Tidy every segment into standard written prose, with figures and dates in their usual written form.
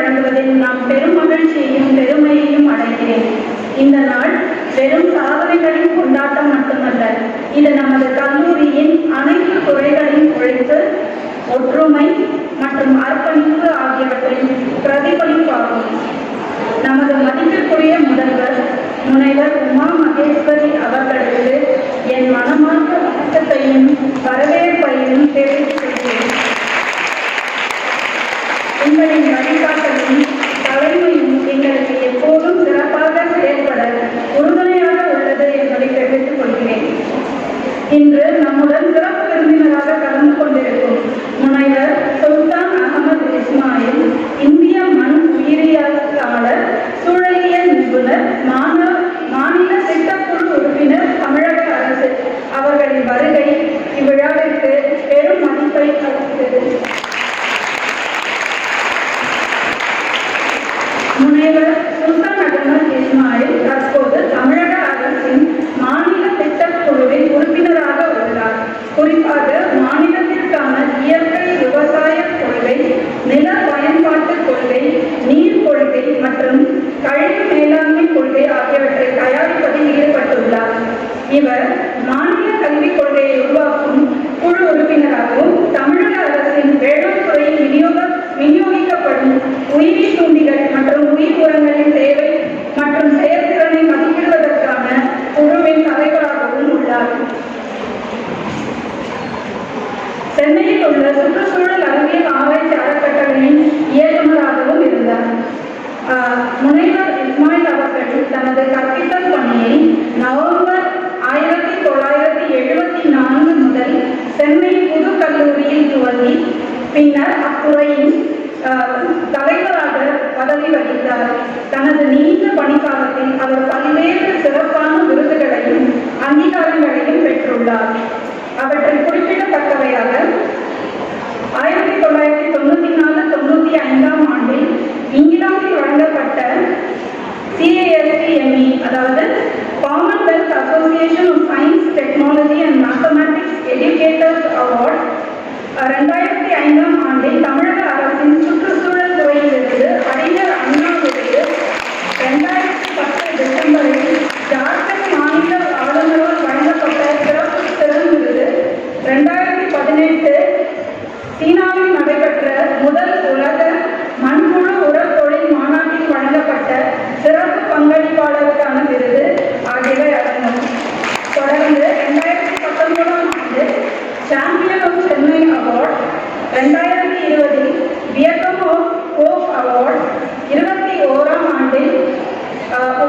வழங்குவதில் நாம் பெரும் மகிழ்ச்சியையும் பெருமையையும் அடைகிறேன். இந்த நாள் வெறும் சாதனைகளின் கொண்டாட்டம் மட்டுமல்ல, இது நமது கல்லூரியின் அனைத்து துறைகளின் உழைப்பு, ஒற்றுமை மற்றும் அர்ப்பணிப்பு ஆகியவற்றின் பிரதிபலிப்பாகும். நமது மதிப்பிற்குரிய முதல்வர் முனைவர் உமா மகேஸ்வரி அவர்களுக்கு என் மனமார்ந்த வணக்கத்தையும் வரவேற்பையும் தெரிவித்துக் கொள்கிறேன். உங்களின் வழிகாட்டலும் தலைமையும் எங்களுக்கு எப்போதும் சிறப்பாக செயல்பட உறுதுணையாக உள்ளது என்பதை தெரிவித்துக் கொள்கிறேன். இன்று நம்முடன் சிறப்பு விருந்தினராக கலந்து கொண்டிருக்கும் முனைவர் சுல்தான் அகமது இஸ்மாயில், இந்திய மண் உயிரியலாளர், சூழலியல் நிபுணர், மாநில திட்டக்குழு உறுப்பினர், தமிழக அரசு அவர்களின் வருகை இவ்விழாவிற்கு பெரும் மதிப்பை அளிக்கிறது. முனைவர் சுல்தான் அகமது இஸ்மாயில் தற்போது தமிழக அரசின் மாநில திட்டக்குழுவின் உறுப்பினராக உள்ளார். குறிப்பாக மாநிலத்திற்கான இயற்கை விவசாய கொள்கை, நில பயன்பாட்டு கொள்கை, நீர் கொள்கை மற்றும் கழிவு மேலாண்மை கொள்கை ஆகியவற்றை தயாரிப்பதில் ஈடுபட்டுள்ளார். இவர் மாநில கல்விக் கொள்கையை உருவாக்கும் குழு உறுப்பினராகவும், தமிழக அரசின் வேளாண் துறையில் விநியோகிக்கப்படும் உயிரி தூண்டிகள் மற்றும் உயிர் உரங்களின் தேவை மற்றும் செயல்திறனை மதிப்பிடுவதற்கான குழுவின் தலைவராகவும் உள்ளார். சென்னையில் உள்ள சுற்றுச்சூழல் அறிவியல் ஆராய்ச்சி அறக்கட்டளையின் இயக்குநராகவும் இருந்தார். முனைவர் இஸ்மாயில் அவர்கள் தனது கற்பித்தல் பணியை நவம்பர் 1974 முதல் சென்னை புது கல்லூரியில் துவங்கி பின்னர் அத்துறையின் தலைவராக பதவி வகித்தார். தனது நீண்ட பணிக்காலத்தில் அவர் பல்வேறு சிறப்பான விருதுகளையும் அங்கீகாரங்களையும் பெற்றுள்ளார். அவற்றில் குறிப்பிடத்தக்கவையாக 1994-95 ஆண்டில் இங்கிலாந்தில் வழங்கப்பட்ட CASTME, அதாவது commonwealth association of science, technology and mathematics educators award, 2005 ஆண்டில் தமிழக அரசின் சுற்றுச்சூழல் துறையிலிருந்து அறிஞர் அண்ணா விருது, 2010 டிசம்பரில் ஜார்க்கண்ட் மாநில ஆளுநரால் வழங்கப்பட்ட சிறப்பு திறன் விருது, 2018 சீனாவில் நடைபெற்ற முதல் உலக மண்புழு உர தொழில் மாநாட்டில் வழங்கப்பட்ட சிறப்பு பங்களிப்பாளருக்கான விருது ஆகியவை அடங்கும். தொடர்ந்து 2019 ஆண்டு champion of Chennai award, 2020 Vietnam of hope award, 2021 ஆண்டில்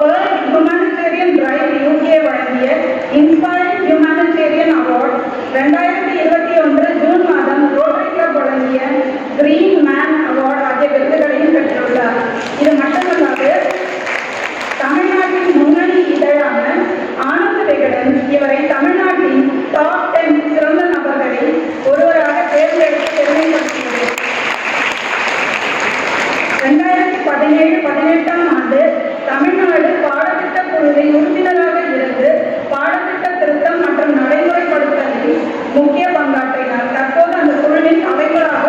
வேர்ல்ட் ஹியூமனிடேரியன் டிரைவ் UK வழங்கிய இன்ஸ்பைரிங் ஹியூமனிடேரியன் அவார்ட், 2021 ஜூன் மாதம் ரோட்டரி கிளப் வழங்கிய கிரீன் மேன் அவார்ட் ஆகிய விருதுகளையும் பெற்றுள்ளார். இது மட்டுமல்லாது தமிழ்நாட்டின் முன்னணி இதழான ஆனந்த விகடன் இவரை தமிழ்நாட்டின் டாப் 10 சிறந்த நபர்களில் ஒருவராக தேர்ந்தெடுத்து பெருமைப்படுத்தியது. 2017-18 ஆண்டு தமிழ்நாடு பாடத்திட்ட குழுவில் உறுப்பினராக இருந்து பாடத்திட்ட திருத்தம் மற்றும் நடைமுறைப்படுத்துவதில் முக்கிய பங்காற்றினார். தற்போது அந்த குழுவின் தலைவராக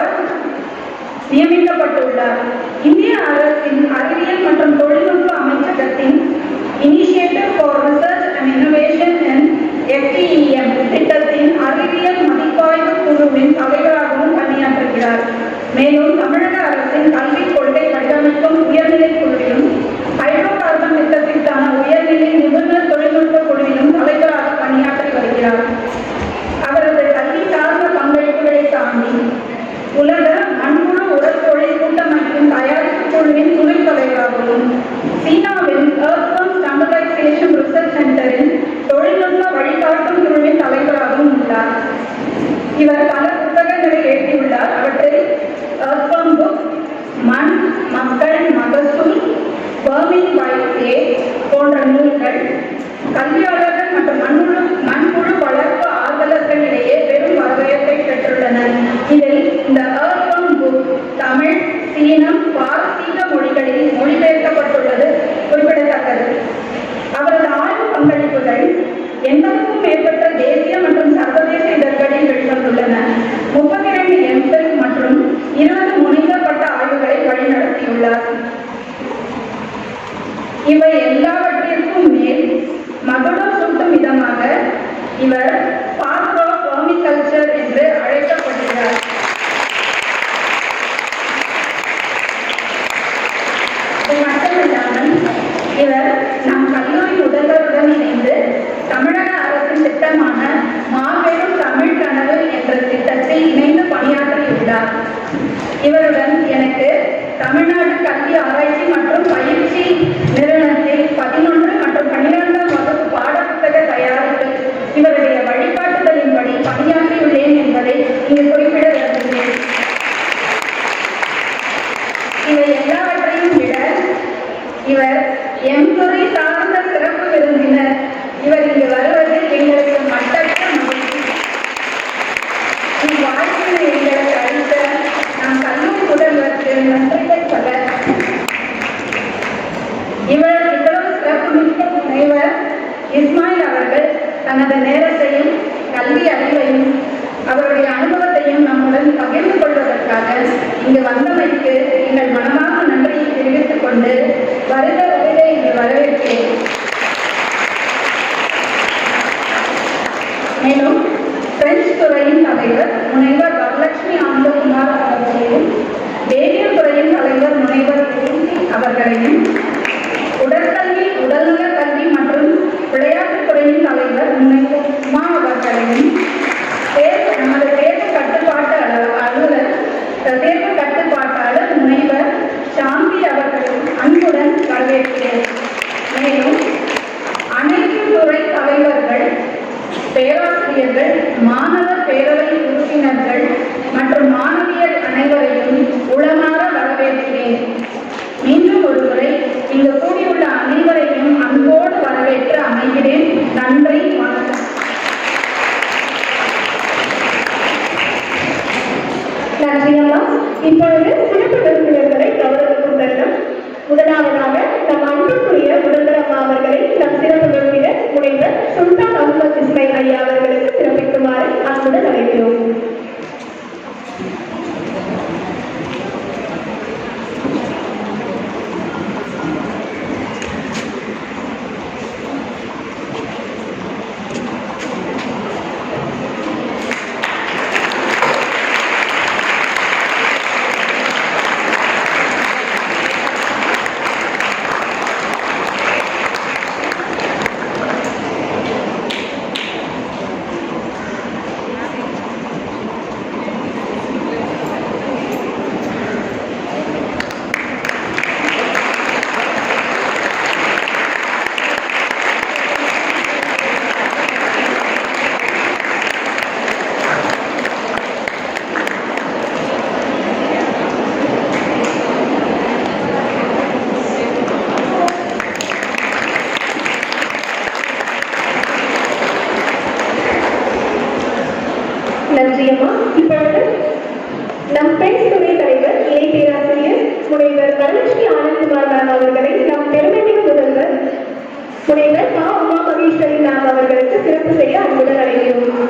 நியமிக்கப்பட்டுள்ளார். இந்திய அரசின் அறிவியல் மற்றும் தொழில்நுட்ப அமைச்சகத்தின் initiative for research and innovation and FTEM திட்டத்தின் அறிவியல் மதிப்பாய்வு குழுவின் தலைவராகவும் பணியாற்றுகிறார். மேலும் தமிழக அரசின் கல்விக் கொள்கை வடிவமைக்கும் உயர்நிலை குழுவிலும், ஹைட்ரோ கார்பன் திட்டத்திற்கான உயர்நிலை நிபுணர் தொழில்நுட்ப குழுவிலும் தலைவராக பணியாற்றி வருகிறார். அவரது கல்வி சார்ந்த பங்களிப்புகளை தாண்டி உலக மண்புழு உரத் தொழில் கூட்டமைப்பின் தயாரிப்பு குழுவின் துணைத் தலைவராகவும், சீனாவின் எர்த்வொர்ம் ஸ்டாண்டர்டைசேஷன் ரிசர்ச் சென்டரின் தொழில்நுட்ப வழிகாட்டும் குழுவின் தலைவராகவும் உள்ளார். இவர் பல புத்தகங்களை எழுதியுள்ளார். அவற்றில் எர்த்வொர்ம் புக், மண், மக்கள், மகசூல், வர்மிங் பை ஏ போன்ற நூல்கள் கல்வியாளர்கள் மற்றும் மண்புழு வளர்ப்பு ஆர்வலர்களிடையே பெரும் வரவேற்பை பெற்றுள்ளன. இதில் இந்த எர்த்வொர்ம் புக் தமிழ், சீனம், பாரசீக மொழிகளில் மொழிபெயர்க்கப்பட்டுள்ளது குறிப்பிடத்தக்கது. அவரது ஆய்வு பங்களிப்புகள் 80க்கும் மேற்பட்ட தேசிய மற்றும் சர்வதேச இதழ்களில் வெளிவந்துள்ளன. 32 MPhil மற்றும் 20 முனைவர் பட்ட ஆய்வுகளை வழிநடத்தியுள்ளார். இவை எல்லாவற்றிற்கும் மேல் மகுடம் சூட்டும் விதமாக இவர் ஃபாதர் ஆஃப் வெர்மிகல்ச்சர் என்று அழைக்கப்படுகிறார். இது மட்டுமில்லாமல் இவர் நம் கல்லூரி முதல்வருடன் இணைந்து தமிழக அரசின் திட்டமான மாபெரும் தமிழ் கனவு என்ற திட்டத்தில் இணைந்து பணியாற்றியுள்ளார். இவருடன் எனக்கு தமிழ்நாடு கல்வி ஆராய்ச்சி மற்றும் பயிற்சி நிறுவனத்தில் 11 மற்றும் 12ஆம் வகுப்பு பாடப்புத்தக தயாரிப்பில் இவருடைய வழிகாட்டுதலின்படி பணியாற்றியுள்ளேன் என்பதை இங்கு குறிப்பிட விரும்புகிறேன். இவை எல்லாவற்றையும் விட இவர் எம்துறை சார்ந்த சிறப்பு விருந்தினர். இவர் இங்கு வருவது எங்களுக்கு மட்டற்ற மகிழ்ச்சி. இவ்வாய்ப்பினை எங்களுக்கு அளித்த நம் கல்லூரி முதல்வருக்கு நன்றிகள் பல. இவ்வளவு சிறப்புமிக்க முனைவர் இஸ்மாயில் அவர்கள் தனது நேரத்தையும் கல்வி அறிவையும் அவருடைய அனுபவத்தையும் நம்முடன் பகிர்ந்து கொள்வதற்காக இங்கு வந்தமைக்கு எங்கள் மனமாக நன்றியை தெரிவித்துக் கொண்டு வருக வருக என்று வரவேற்கிறேன். மேலும் பிரெஞ்சு துறையின் தலைவர் முனைவர் வரலட்சுமி ஆனந்தகுமார் அவர்களையும், வேதியியல் துறையின் தலைவர் முனைவர் அவர்களையும், உடற்கல்வி உடல்நல கல்வி மற்றும் விளையாட்டுத் துறையின் தலைவர் முனைவர் உமா அவர்களையும், நமது தேர்வு கட்டுப்பாட்டாளர் முனைவர் சாந்தி அவர்களையும் அன்புடன் வரவேற்கிறேன். மேலும் அனைத்து துறை தலைவர்கள், பேராசிரியர்கள், மாணவர் பேரவை உறுப்பினர்கள் மற்றும் மாணவியர் அனைவரையும் உளமாற வரவேற்கிறேன். மீண்டும் ஒரு முறை இங்கு கூடியுள்ள அனைவரையும் அன்போடு வரவேற்று அமைகிறேன். நன்றி, வணக்கம். நன்றி அம்மா. இப்பொழுது சிறப்பு விருந்தினர்களை கௌரவிக்கும் தருணம். முதலாவதாக நம் அன்புக்குரிய முதல்வர் அம்மா அவர்களை நம் சிறப்பு விருந்தினர் முனைவர் சுல்தான் அஹ்மத் இஸ்மாயில் ஐயா அவர்களுக்கு சிறப்பிக்குமாறு அன்புடன் அழைக்கிறோம். நன்றி அம்மா. இப்பொழுது நம் பெண் துறை தலைவர் இணை பேராசிரியர் முனைவர் வரலட்சுமி ஆனந்தகுமார் மேம் அவர்களை நம் பெருமைமிகு முதல்வர் முனைவர் கா உமா மகேஸ்வரி மேம் அவர்களுக்கு சிறப்பு செய்ய அன்புடன் அழைக்கிறோம்.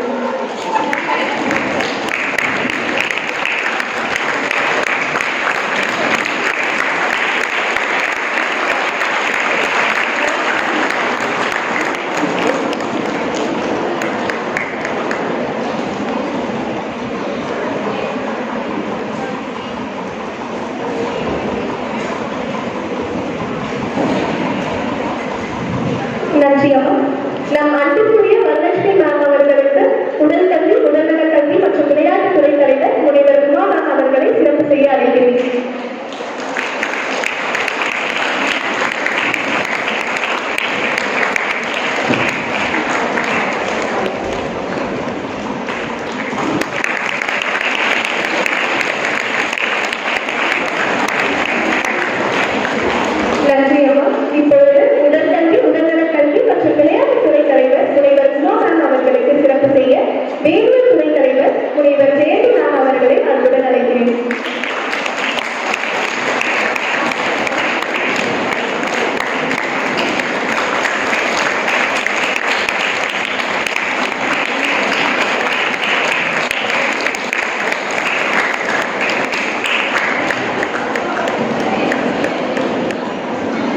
நன்றி அம்மா. நம் அன்புக்குரிய வரலட்சுமி மேம் அவர்களுக்கு உடல் கல்வி உடல்நல கல்வி மற்றும் விளையாட்டுத் துறை தலைவர் முனைவர் உமா மேம் அவர்களை சிறப்பு செய்ய அழைக்கிறேன். நன்றி அம்மா. இப்பொழுது உடற்கல்வி உடல்நல கல்வி மற்றும் விளையாட்டுத் துறை தலைவர் முனைவர் உமா மேம் அவர்களுக்கு சிறப்பு செய்ய வேதியியல் துறை தலைவர் முனைவர் ஜெயந்தி மேம் அவர்களை அன்புடன் அழைக்கிறேன்.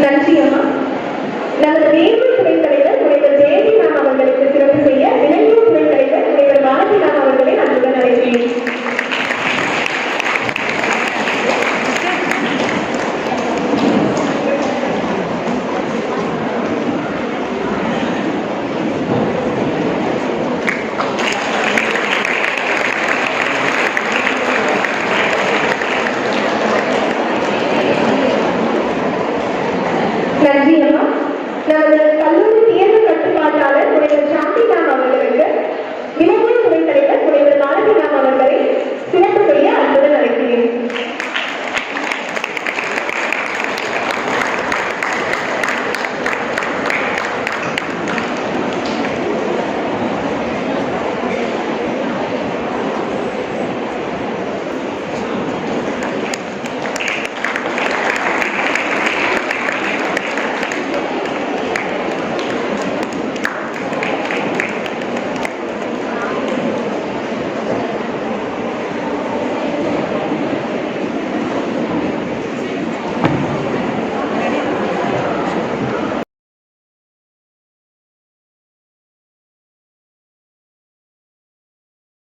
நன்றி அம்மா. நமது தேசிய